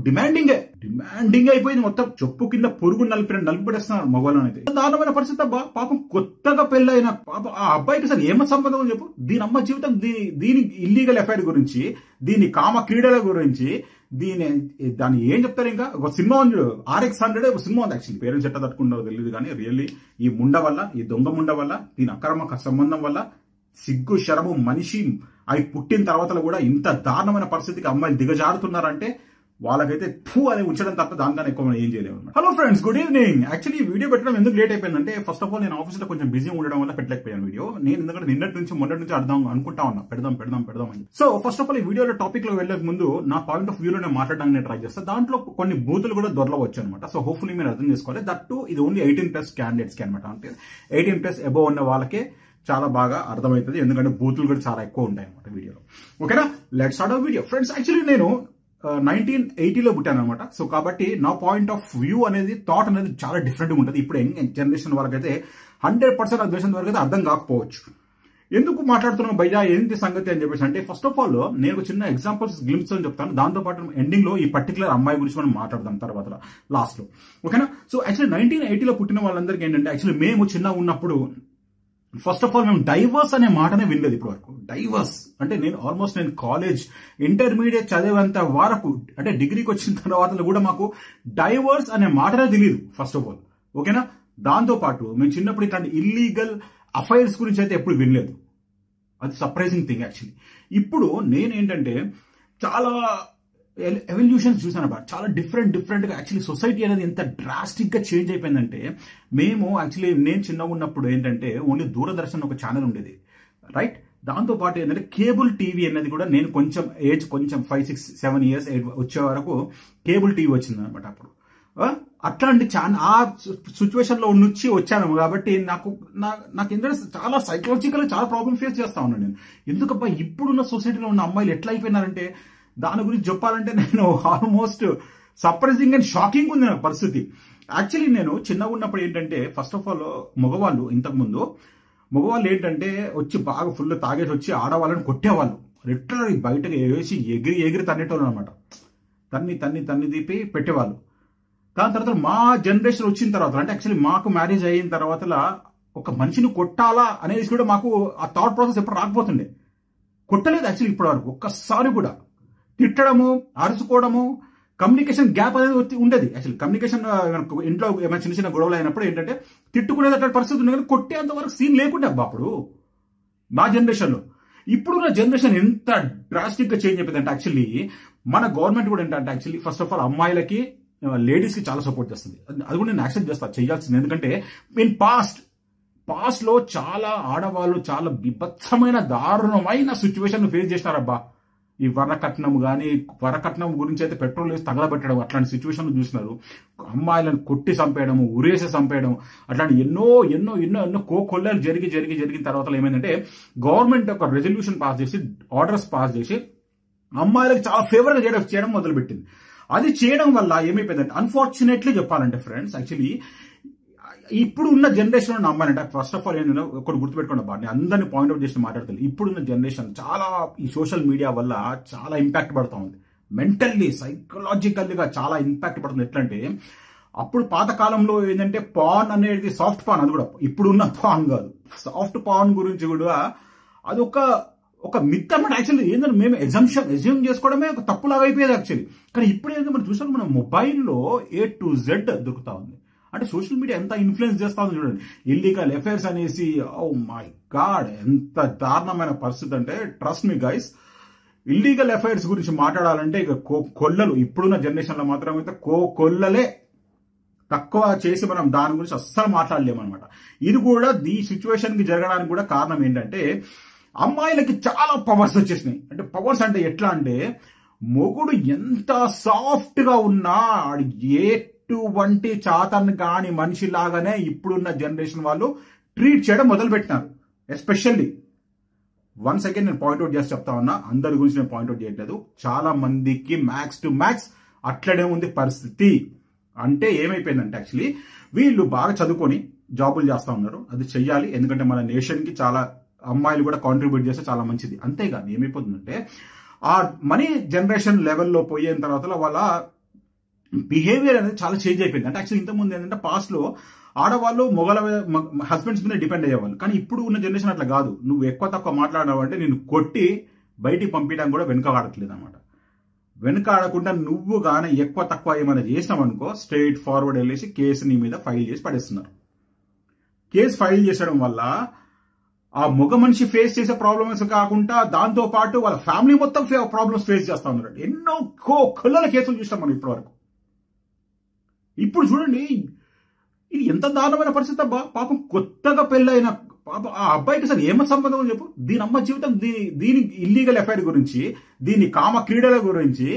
Demanding అయిపోయింది. మొత్తం చెప్పు కింద పురుగు నలిపిడేస్తున్నారు మగవాళ్ళని. అయితే దారుణమైన పరిస్థితి అబ్బా. పాపం కొత్తగా పెళ్ళైన పాప ఆ అబ్బాయికి అసలు ఏమ సంబంధం అని చెప్పు. దీని అమ్మ జీవితం, దీని ఇల్లీగల్ ఎఫైర్ గురించి, దీని కామ క్రీడల గురించి, దాన్ని ఏం చెప్తారు. ఇంకా ఒక సినిమా ఉంది, RX100 ఒక సినిమా ఉంది. యాక్చువల్లీ పేరెంట్స్ ఎట్లా తట్టుకుంటారో తెలియదు కానీ రియల్లీ ఈ ముండ వల్ల, ఈ దొంగ ముండ వల్ల, దీని అక్రమ సంబంధం వల్ల సిగ్గు శరము మనిషి అవి పుట్టిన తర్వాత కూడా ఇంత దారుణమైన పరిస్థితికి అమ్మాయిలు దిగజారుతున్నారంటే వాళ్ళకైతే ఫూ అని ఉంచడం తప్ప దానికన్నా ఎక్కువ మనం ఏం చేయలేము. Hello friends, good evening. Actually ఈ వీడియో పెట్టడం ఎందుకు లేట్ అయిపోయిందంటే, ఫస్ట్ ఆఫ్ ఆల్ నేను ఆఫీస్లో కొంచెం బిజీ ఉండడం వల్ల పెట్టలేకపోయాను వీడియో. నేను ఎందుకంటే మొన్నటి నుంచి అనుకుంటా ఉన్నా పెడదాం అని. సో ఫస్ట్ ఆఫ్ ఆల్ ఈ వీడియోలో టాపిక్ లో వెళ్లే ముందు నా పాయింట్ ఆఫ్ వ్యూలో నేను మాట్లాడడానికి ట్రై చేస్తాను. దాంట్లో కొన్ని బూతులు కూడా దొరలవచ్చు అనమాట. సో హోప్ఫుల్లీ మీరు అర్థం చేసుకోవాలి. దట్టు ఇది ఓన్లీ 18+ క్యాండిడేట్స్ కి అనమాట. అంటే 18+ అబోవ్ ఉన్న వాళ్ళకే చాలా బాగా అర్థమవుతుంది, ఎందుకంటే బూతులు కూడా చాలా ఎక్కువ ఉంటాయి అనమాట వీడియోలో. ఓకేనా, let's start video. Friends, actually నేను 1980లో పుట్టాను అనమాట. సో కాబట్టి నా పాయింట్ ఆఫ్ వ్యూ అనేది, థాట్ అనేది చాలా డిఫరెంట్గా ఉంటుంది. ఇప్పుడు యంగ్ జనరేషన్ వాళ్ళకైతే 100% నా దేశం వరకు అయితే అర్థం కాకపోవచ్చు. ఎందుకు మాట్లాడుతున్నాం భయ్యా, ఏంటి సంగతి అని చెప్పేసి అంటే, ఫస్ట్ ఆఫ్ ఆల్ నేను చిన్న ఎగ్జాంపుల్స్ గ్లిమ్స్ అని చెప్తాను. దాంతోపాటు ఎండింగ్ లో ఈ పర్టికులర్ అమ్మాయి గురించి మనం మాట్లాడదాం తర్వాత లాస్ట్ లో. ఓకేనా. సో యాక్చువల్లీ 1980లో పుట్టిన వాళ్ళందరికీ ఏంటంటే, యాక్చువల్లీ మేము చిన్నగా ఉన్నప్పుడు ఫస్ట్ ఆఫ్ ఆల్ మేము డైవర్స్ అనే మాటనే వినలేదు ఇప్పటి వరకు. డైవర్స్ అంటే నేను కాలేజ్ ఇంటర్మీడియట్ చదివేంత వరకు, అంటే డిగ్రీకి వచ్చిన తర్వాత కూడా మాకు డైవర్స్ అనే మాటనే తెలియదు ఫస్ట్ ఆఫ్ ఆల్. ఓకేనా. దాంతోపాటు మేము చిన్నప్పుడు ఇట్లాంటి ఇల్లీగల్ అఫైర్స్ గురించి అయితే ఎప్పుడు వినలేదు. అది సర్ప్రైజింగ్ థింగ్ యాక్చువల్లీ. ఇప్పుడు నేనేంటంటే చాలా ఎవల్యూషన్స్ చూసాను అన్నమాట. చాలా డిఫరెంట్ గా యాక్చువల్లీ సొసైటీ అనేది ఎంత డ్రాస్టిక్ గా చేంజ్ అయిపోయిందంటే, నేను చిన్నగా ఉన్నప్పుడు ఏంటంటే ఓన్లీ దూరదర్శన్ ఒక ఛానల్ ఉండేది, రైట్. దాంతో పాటు ఏంటంటే కేబుల్ టీవీ అనేది కూడా, నేను కొంచెం 5, 6, 7 ఇయర్స్ వచ్చే వరకు కేబుల్ టీవీ వచ్చింది అనమాట. అప్పుడు అట్లాంటి ఆ సిచ్యువేషన్ లో నుంచి వచ్చాను కాబట్టి నాకు ఏంటంటే చాలా సైకలాజికల్ చాలా ప్రాబ్లమ్ ఫేస్ చేస్తా ఉన్నాను నేను. ఎందుకబ్బా ఇప్పుడున్న సొసైటీలో ఉన్న అమ్మాయిలు ఎట్లా అయిపోయినారంటే, దాని గురించి చెప్పాలంటే నేను ఆల్మోస్ట్ సర్ప్రైజింగ్ అండ్ షాకింగ్ ఉంది నా పరిస్థితి. యాక్చువల్లీ నేను చిన్నగా ఉన్నప్పుడు ఏంటంటే, ఫస్ట్ ఆఫ్ ఆల్ మగవాళ్ళు మగవాళ్ళు ఏంటంటే వచ్చి బాగా ఫుల్ తాగేసి వచ్చి ఆడవాళ్ళని కొట్టేవాళ్ళు. లిటరల్లీ బయటకు వేసి ఎగిరి తన్నేటోళ్ళు అనమాట. తన్ని తీపి పెట్టేవాళ్ళు. దాని తర్వాత మా జనరేషన్ వచ్చిన తర్వాత, అంటే యాక్చువల్లీ మాకు మ్యారేజ్ అయిన తర్వాత ఒక మనిషిని కొట్టాలా అనేది కూడా మాకు ఆ థాట్ ప్రాసెస్ ఎప్పుడు రాకపోతుండే. కొట్టలేదు యాక్చువల్లీ ఇప్పటి వరకు ఒక్కసారి కూడా. తిట్టడము, అరుచుకోవడము, కమ్యూనికేషన్ గ్యాప్ అనేది ఉండేది. యాక్చువల్లీ కమ్యూనికేషన్ ఇంట్లో ఏమైనా చిన్న గొడవలు అయినప్పుడు ఏంటంటే తిట్టుకునేది అట్లాంటి పరిస్థితి ఉంది, కానీ కొట్టేంత వరకు సీన్ లేకుండే అబ్బా అప్పుడు మా జనరేషన్లో. ఇప్పుడున్న జనరేషన్ ఎంత డ్రాస్టిక్ గా చేంజ్ అయిపోయింది అంటే, యాక్చువల్లీ మన గవర్నమెంట్ కూడా ఏంటంటే, యాక్చువల్లీ ఫస్ట్ ఆఫ్ ఆల్ అమ్మాయిలకి లేడీస్ కి చాలా సపోర్ట్ చేస్తుంది. అది కూడా నేను యాక్సెప్ట్ చేస్తా, చేయాల్సింది. ఎందుకంటే ఇన్ పాస్ట్ లో చాలా ఆడవాళ్ళు చాలా బిభత్సమైన దారుణమైన సిచ్యువేషన్ ఫేస్ చేసినారబ్బా. ఈ వరకట్నం గురించి అయితే పెట్రోల్ వేసి తగలబెట్టడం, అట్లాంటి సిచ్యువేషన్ చూసినారు. అమ్మాయిలను కొట్టి చంపేయడం, ఉరేసి చంపేయడం, అట్లాంటి ఎన్నో కొల్లలు జరిగిన తర్వాత ఏమైందంటే, గవర్నమెంట్ ఒక రెజల్యూషన్ పాస్ చేసి, ఆర్డర్స్ పాస్ చేసి అమ్మాయిలకు చాలా ఫేవర్ గా చేయడం మొదలుపెట్టింది. అది చేయడం వల్ల ఏమైపోయిందంటే, అన్ఫార్చునేట్లీ చెప్పాలంటే ఫ్రెండ్స్, యాక్చువల్లీ ఇప్పుడు ఉన్న జనరేషన్ ఉన్న అమ్మాయిలంటే, ఫస్ట్ ఆఫ్ ఆల్ ఏంటంటే ఒకటి గుర్తుపెట్టుకోండి అబ్బా, నేను అందరినీ పాయింట్అవుట్ చేసి మాట్లాడతాను. ఇప్పుడున్న జనరేషన్ చాలా ఈ సోషల్ మీడియా వల్ల చాలా ఇంపాక్ట్ పడుతూ ఉంది. మెంటల్లీ సైకలాజికల్గా చాలా ఇంపాక్ట్ పడుతుంది. ఎట్లా అంటే, అప్పుడు పాత కాలంలో ఏంటంటే పాన్ అనేది సాఫ్ట్ పాన్, అది కూడా ఇప్పుడున్న పాన్ కాదు. సాఫ్ట్ పాన్ గురించి కూడా అది ఒక మిత్ అన్నమాట. యాక్చువల్లీ ఏంటంటే మేము ఎజ్యూమ్ చేసుకోవడమే ఒక తప్పులాగా అయిపోయేది యాక్చువల్లీ. కానీ ఇప్పుడు ఏంటంటే మనం చూసాం, మన మొబైల్లో A to Z దొరుకుతా ఉంది. అంటే సోషల్ మీడియా ఎంత ఇన్ఫ్లుయెన్స్ చేస్తా ఉంది చూడండి. ఇల్లీగల్ అఫైర్స్ అనేసి, ఓ మై గాడ్ ఎంత దారుణమైన పరిస్థితి అంటే, trust me guys, illegal affairs గురించి మాట్లాడాలంటే ఇక కొల్లలు ఇప్పుడున్న జనరేషన్ లో మాత్రం అయితే కొల్లలే తక్కువ చేసి మనం దాని గురించి అస్సలు మాట్లాడలేమన్నమాట. ఇది కూడా ఈ సిచ్యువేషన్ కి జరగడానికి కూడా కారణం ఏంటంటే, అమ్మాయిలకి చాలా పవర్స్ వచ్చేసినాయి. అంటే పవర్స్ అంటే ఎట్లా అంటే, మొగుడు ఎంత సాఫ్ట్ గా ఉన్నా ఎటువంటి చాతన్ కాని మనిషి లాగానే ఇప్పుడున్న జనరేషన్ వాళ్ళు ట్రీట్ చేయడం మొదలు పెట్టినారు. ఎస్పెషల్లీ వన్ సెకండ్ నేను పాయింట్అవుట్ చేసి చెప్తా ఉన్నా, అందరి గురించి నేను పాయింట్అవుట్ చేయట్లేదు. చాలా మందికి మ్యాక్స్ టు మ్యాక్స్ అట్లనే ఉంది పరిస్థితి. అంటే ఏమైపోయిందంటే, యాక్చువల్లీ వీళ్ళు బాగా చదువుకొని జాబులు చేస్తా ఉన్నారు. అది చెయ్యాలి, ఎందుకంటే మన నేషన్ కి చాలా అమ్మాయిలు కూడా కాంట్రిబ్యూట్ చేస్తే చాలా మంచిది. అంతేగాని ఏమైపోతుందంటే, ఆ మనీ జనరేషన్ లెవెల్లో పోయిన తర్వాత వాళ్ళ బిహేవియర్ అనేది చాలా చేంజ్ అయిపోయింది. అంటే యాక్చువల్లీ ఇంతకుముందు ఏంటంటే పాస్ట్ లో ఆడవాళ్ళు మొగల హస్బెండ్స్ మీద డిపెండ్ అయ్యేవాళ్ళు. కానీ ఇప్పుడు ఉన్న జనరేషన్ అట్లా కాదు. నువ్వు ఎక్కువ తక్కువ మాట్లాడినావు అంటే నేను కొట్టి బయటికి పంపించడానికి కూడా వెనుకాడట్లేదు అనమాట. వెనుకాడకుండా నువ్వు కానీ ఎక్కువ తక్కువ ఏమైనా చేసినావు అనుకో స్ట్రైట్ ఫార్వర్డ్ వెళ్ళేసి కేసు నీ మీద ఫైల్ చేసి పడేస్తున్నారు. కేసు ఫైల్ చేసడం వల్ల ఆ మగ మనిషి ఫేస్ చేసే ప్రాబ్లమ్స్ కాకుండా దాంతో పాటు వాళ్ళ ఫ్యామిలీ మొత్తం ప్రాబ్లమ్స్ ఫేస్ చేస్తా ఉన్నారు. ఎన్నో కొల్లల కేసులు చూస్తాం మనం ఇప్పటి వరకు. ఇప్పుడు చూడండి ఇది ఎంత దారుణమైన పరిస్థితి అబ్బా. పాపం కొత్తగా పెళ్ళైన పాప ఆ అబ్బాయికి అసలు ఏమ సంబంధం అని చెప్పు. దీని అమ్మ జీవితం దీని ఇల్లీగల్ ఎఫైర్ గురించి, దీని కామ క్రీడల గురించి,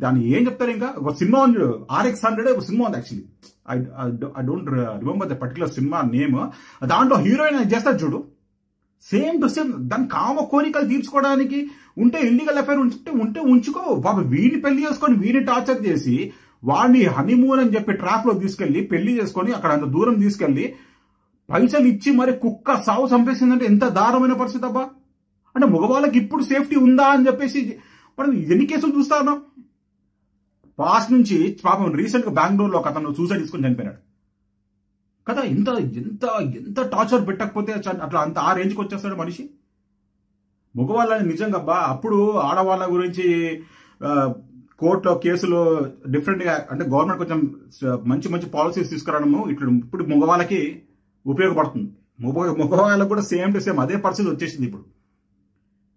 దాన్ని ఏం చెప్తారు. ఇంకా ఒక సినిమా ఉంది RX100 ఒక సినిమా ఉంది. Actually I don't remember the particular cinema name. దాంట్లో హీరోయిన్ చేస్తారు చూడు, సేమ్ టు సేమ్. దాని కామ కోరికలు తీర్చుకోవడానికి ఉంటే ఇల్లీగల్ ఎఫైర్ ఉంటే ఉంచుకో. పాప వీడిని పెళ్లి చేసుకొని వీడిని టార్చర్ చేసి వాడిని హనీమూన్ అని చెప్పి ట్రాప్ లో తీసుకెళ్లి పెళ్లి చేసుకొని అక్కడ అంత దూరం తీసుకెళ్లి పైసలు ఇచ్చి మరి కుక్క సావు చంపేసిందంటే ఎంత దారుణమైన పరిస్థితి అబ్బా. అంటే మగవాళ్ళకి ఇప్పుడు సేఫ్టీ ఉందా అని చెప్పేసి మనం ఎన్ని కేసులు చూస్తా ఉన్నాం. పాస్ట్ నుంచి పాపం రీసెంట్ గా బెంగళూరులో ఒక అతను సూసైడ్ తీసుకొని చనిపోయినాడు కదా. ఎంత ఎంత ఎంత టార్చర్ పెట్టకపోతే అట్లా అంత ఆ రేంజ్కి వచ్చేస్తాడు మనిషి. మగవాళ్ళని నిజంగా అబ్బా అప్పుడు ఆడవాళ్ళ గురించి కోర్టులో కేసులు డిఫరెంట్ గా, అంటే గవర్నమెంట్ కొంచెం మంచి మంచి పాలసీస్ తీసుకురావడము ఇప్పుడు మగవాళ్ళకి ఉపయోగపడుతుంది. మగవాళ్ళకు కూడా సేమ్ టు సేమ్ అదే పరిస్థితి వచ్చేసింది. ఇప్పుడు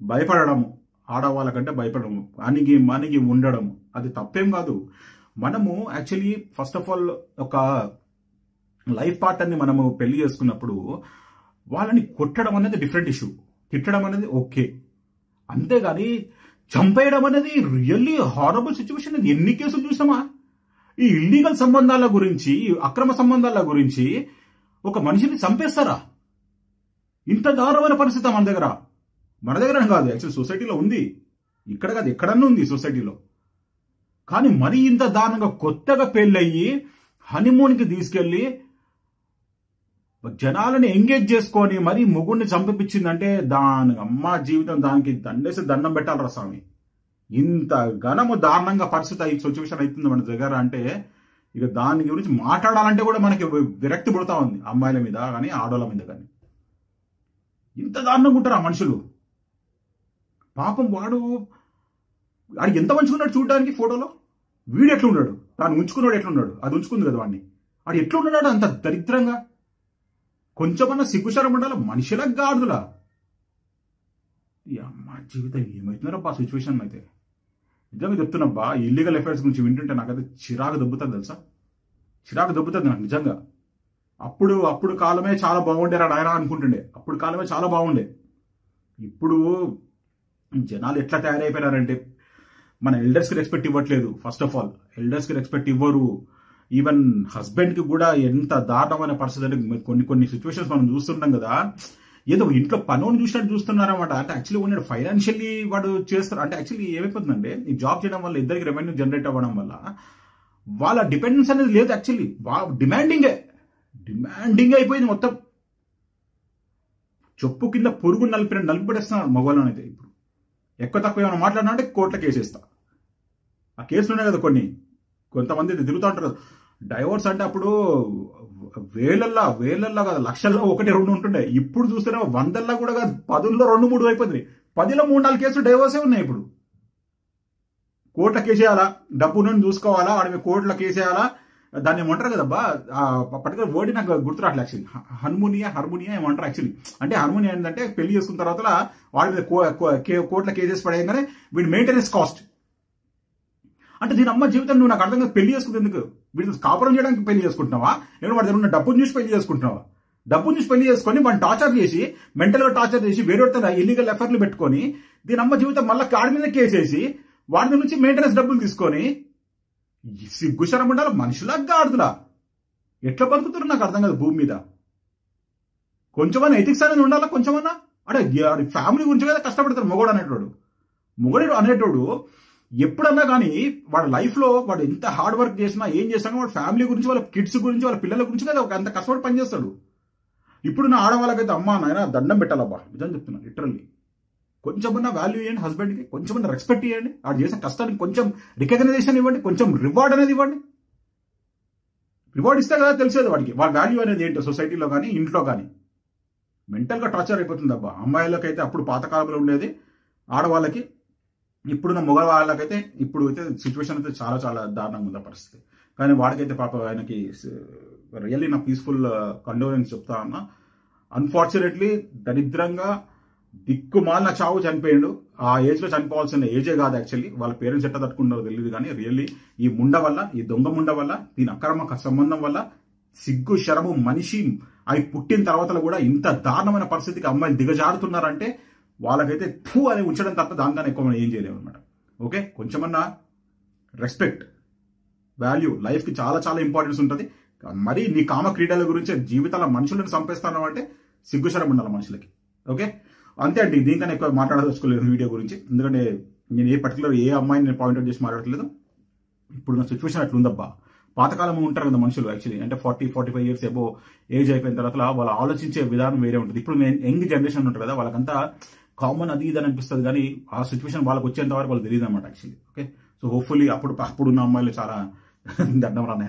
భయపడము, ఆడవాళ్ళకంటే భయపడము, అణిగి ఉండడము అది తప్పేం కాదు. మనము యాక్చువల్లీ ఫస్ట్ ఆఫ్ ఆల్ ఒక లైఫ్ పార్ట్నర్ని మనము పెళ్లి చేసుకున్నప్పుడు వాళ్ళని కొట్టడం అనేది డిఫరెంట్ ఇష్యూ, తిట్టడం అనేది ఓకే. అంతేగాని చంపేయడం అనేది రియల్లీ హారబుల్ సిచ్యువేషన్. ఎన్ని కేసులు చూసామా ఈ ఇల్లీగల్ సంబంధాల గురించి, అక్రమ సంబంధాల గురించి. ఒక మనిషిని చంపేస్తారా? ఇంత దారుణమైన పరిస్థితి మన దగ్గర కాదు, యాక్చువల్ సొసైటీలో ఉంది. ఇక్కడ కాదు ఎక్కడన్నా ఉంది సొసైటీలో. కానీ మరీ ఇంత దారుణంగా కొత్తగా పెళ్ళయ్యి హనీమూన్కి తీసుకెళ్లి జనాలని ఎంగేజ్ చేసుకొని మరీ ముగ్గురిని చంపించిందంటే దాని అమ్మ జీవితం దానికి దండేసి దండం పెట్టాలరా స్వామి. ఇంత ఘనము దారుణంగా పరిస్థితి సిచ్యువేషన్ అవుతుంది మన దగ్గర అంటే ఇక దాని గురించి మాట్లాడాలంటే కూడా మనకి విరక్తి పుడతా ఉంది. అమ్మాయిల మీద కానీ ఆడవాళ్ళ మీద కానీ ఇంత దారుణంగా ఉంటారు ఆ మనుషులు. పాపం వాడు ఎంత మంచిగా ఉన్నాడు చూడడానికి ఫోటోలో. వీడు ఎట్లున్నాడు, తాను ఉంచుకున్నాడు ఎట్లున్నాడు, అది ఉంచుకుంది కదా వాడిని. వాడు ఎట్లున్నాడు అంత దరిద్రంగా. కొంచెమన్నా సిగ్గుశరం ఉండాలి మనిషిలకు గాడులా. ఈ అమ్మ జీవితం ఏమవుతున్నారబ్బా సిచ్యువేషన్ అయితే. నిజంగా చెప్తున్నాబ్బా ఇల్లీగల్ అఫైర్స్ గురించి వింటుంటే నాకైతే చిరాకు దొబ్బుతుంది తెలుసా. చిరాకు దొబ్బుతుంది నాకు నిజంగా. అప్పుడు కాలమే చాలా బాగుండేరా నాయన అనుకుంటుండే. అప్పుడు కాలమే చాలా బాగుండే. ఇప్పుడు జనాలు ఎట్లా తయారైపోయినారంటే మన ఎల్డర్స్కి రెస్పెక్ట్ ఇవ్వట్లేదు. ఫస్ట్ ఆఫ్ ఆల్ ఎల్డర్స్కి రెస్పెక్ట్ ఇవ్వరు. ఈవెన్ హస్బెండ్కి కూడా ఎంత దారుణమైన పరిస్థితి అంటే కొన్ని సిచ్యువేషన్స్ మనం చూస్తుంటాం కదా. ఏదో ఇంట్లో పనుని చూసినట్టు చూస్తున్నారన్నమాట. అంటే యాక్చువల్లీ ఉన్నాడు ఫైనాన్షియల్లీ వాడు చేస్తారు. అంటే యాక్చువల్లీ ఏమైపోతుందంటే ఈ జాబ్ చేయడం వల్ల ఇద్దరికి రెవెన్యూ జనరేట్ అవ్వడం వల్ల వాళ్ళ డిపెండెన్స్ అనేది లేదు. యాక్చువల్లీ డిమాండింగ్ అయిపోయింది మొత్తం. చెప్పు కింద పొరుగు నలిపిపడేస్తున్నారు మగవాళ్ళని అయితే. ఇప్పుడు ఎక్కువ తక్కువ ఏమైనా మాట్లాడినా అంటే కోర్టులో కేసేస్తా. ఆ కేసులు ఉన్నాయి కదా కొంతమంది తిరుగుతూ ఉంటారు. డైవర్స్ అంటే అప్పుడు వేలల్లో కాదు లక్షల్లో 1-2 ఉంటుండే. ఇప్పుడు చూస్తేనే 100ల్లో కూడా కాదు 10ల్లో 2-3 అయిపోతుంది. 10లో 3-4 కేసులు డైవర్సే ఉన్నాయి. ఇప్పుడు కోర్టులో కేసేయాలా, డబ్బు నుండి చూసుకోవాలా, వాడి మీద కోర్టులో కేసేయాలా. దాన్ని ఏమంటారు కదబ్బా పర్టికులర్ వర్డ్ నాకు గుర్తురాట్లే. యాక్చువల్లీ హార్మోనియా ఏమంటారు యాక్చువల్లీ. అంటే హార్మోనియా ఏంటంటే పెళ్లి చేసుకున్న తర్వాత వాడి మీద కోర్టులో కేసెస్ పడేయగానే వీడి మెయింటెనెన్స్ కాస్ట్. అంటే దీని అమ్మ జీవితం నువ్వు నాకు అర్థం కాదు. పెళ్లి చేసుకుంది ఎందుకు? వీడితో కాపురం చేయడానికి పెళ్లి చేసుకుంటున్నావా? నేను వాడి దగ్గర ఉన్న డబ్బును చూసి పెళ్లి చేసుకుంటున్నావా? డబ్బును చూసి పెళ్లి చేసుకొని వాడిని టార్చర్ చేసి మెంటల్గా టార్చర్ చేసి వేరే ఇల్లీగల్ ఎఫైర్లు పెట్టుకొని దీని అమ్మ జీవితం మళ్ళీ కాడి మీద కేసేసి వాడి నుంచి మెయింటెనెన్స్ డబ్బులు తీసుకొని సిగ్గుశరం ఉండాలి మనుషులా గాడుదులా. ఎట్లా బతుకుతున్నారు నాకు అర్థం కాదు భూమి మీద. కొంచెమన్నా ఎథిక్స్ అనేది ఉండాలా కొంచెమన్నా. అంటే ఫ్యామిలీ గురించి కదా కష్టపడతారు మొగడు అనేటోడు ఎప్పుడన్నా కానీ వాడి లైఫ్లో వాడు ఎంత హార్డ్ వర్క్ చేసినా ఏం చేసినా వాడు ఫ్యామిలీ గురించి, వాళ్ళ కిడ్స్ గురించి, వాళ్ళ పిల్లల గురించి కదా అంత కష్టపడి పనిచేస్తాడు. ఇప్పుడు నా ఆడవాళ్ళకైతే అమ్మా నాయన దండం పెట్టాలబ్బా నిజం చెప్తున్నా లిటరల్లీ. కొంచెమన్నా వాల్యూ ఇవ్వండి హస్బెండ్కి, కొంచెమన్నా రెస్పెక్ట్ ఇవ్వండి, ఆడు చేసే కష్టానికి కొంచెం రికగ్నైజేషన్ ఇవ్వండి, కొంచెం రివార్డ్ అనేది ఇవ్వండి. రివార్డ్ ఇస్తే కదా తెలిసేది వాడికి వాళ్ళ వాల్యూ అనేది ఏంటో సొసైటీలో కానీ ఇంట్లో కానీ. మెంటల్గా టార్చర్ అయిపోతుంది అబ్బా. అమ్మాయిలకైతే అప్పుడు పాతకాలంలో ఉండేది, ఆడవాళ్ళకి ఇప్పుడున్న మగవాళ్ళకైతే ఇప్పుడు అయితే సిచ్యువేషన్ అయితే చాలా చాలా దారుణంగా ఉంది పరిస్థితి. కానీ వాడికైతే పాప ఆయనకి రియల్లీ నా పీస్ఫుల్ కండోలెన్స్ చెప్తా ఉన్నా. అన్ఫార్చునేట్లీ దరిద్రంగా దిక్కుమాలిన చావు చనిపోయాడు. ఆ ఏజ్లో చనిపోవాల్సిన ఏజే కాదు యాక్చువల్లీ. వాళ్ళ పేరెంట్స్ ఎట్లా తట్టుకుంటారో తెలియదు కానీ రియల్లీ ఈ ముండ వల్ల, ఈ దొంగ ముండ వల్ల, దీని అక్రమ సంబంధం వల్ల సిగ్గు శరము మనిషి అవి పుట్టిన తర్వాత కూడా ఇంత దారుణమైన పరిస్థితికి అమ్మాయిలు దిగజారుతున్నారంటే వాళ్ళకైతే ఫూ అని ఉంచడం తప్ప దానికన్నా ఎక్కువ మనం ఏం చేయలేము అనమాట. ఓకే, కొంచెమన్నా రెస్పెక్ట్, వాల్యూ, లైఫ్కి చాలా చాలా ఇంపార్టెన్స్ ఉంటుంది. మరి నీ కామ క్రీడల గురించి జీవితాల మనుషులను చంపేస్తాను అంటే సిగ్గుశరం ఉండాలి మనుషులకి. ఓకే, అంతే అండి. దీనికన్నా ఎక్కువ మాట్లాడదలుచుకోలేదు వీడియో గురించి, ఎందుకంటే నేను ఏ పర్టికులర్ ఏ అమ్మాయిని నేను పాయింట్అవుట్ చేసి మాట్లాడట్లేదు. ఇప్పుడు నా సిచ్యువేషన్ అట్లుందబ్బా. పాతకాలం ఉంటారు కదా మనుషులు యాక్చువల్లీ, అంటే 40-45 ఇయర్స్ ఎబో ఏజ్ అయిపోయిన తర్వాత వాళ్ళు ఆలోచించే విధానం వేరే ఉంటుంది. ఇప్పుడు యంగ్ జనరేషన్ ఉంటారు కదా, వాళ్ళకంతా కామన్ అది ఇది అని అనిపిస్తుంది, కానీ ఆ సిచ్యువేషన్ వాళ్ళకి వచ్చేంత వరకు వాళ్ళు తెలియదు అనమాట యాక్చువల్లీ. ఓకే, సో హోప్ఫుల్లీ అప్పుడున్న అమ్మాయిలు చాలా దండం రానే.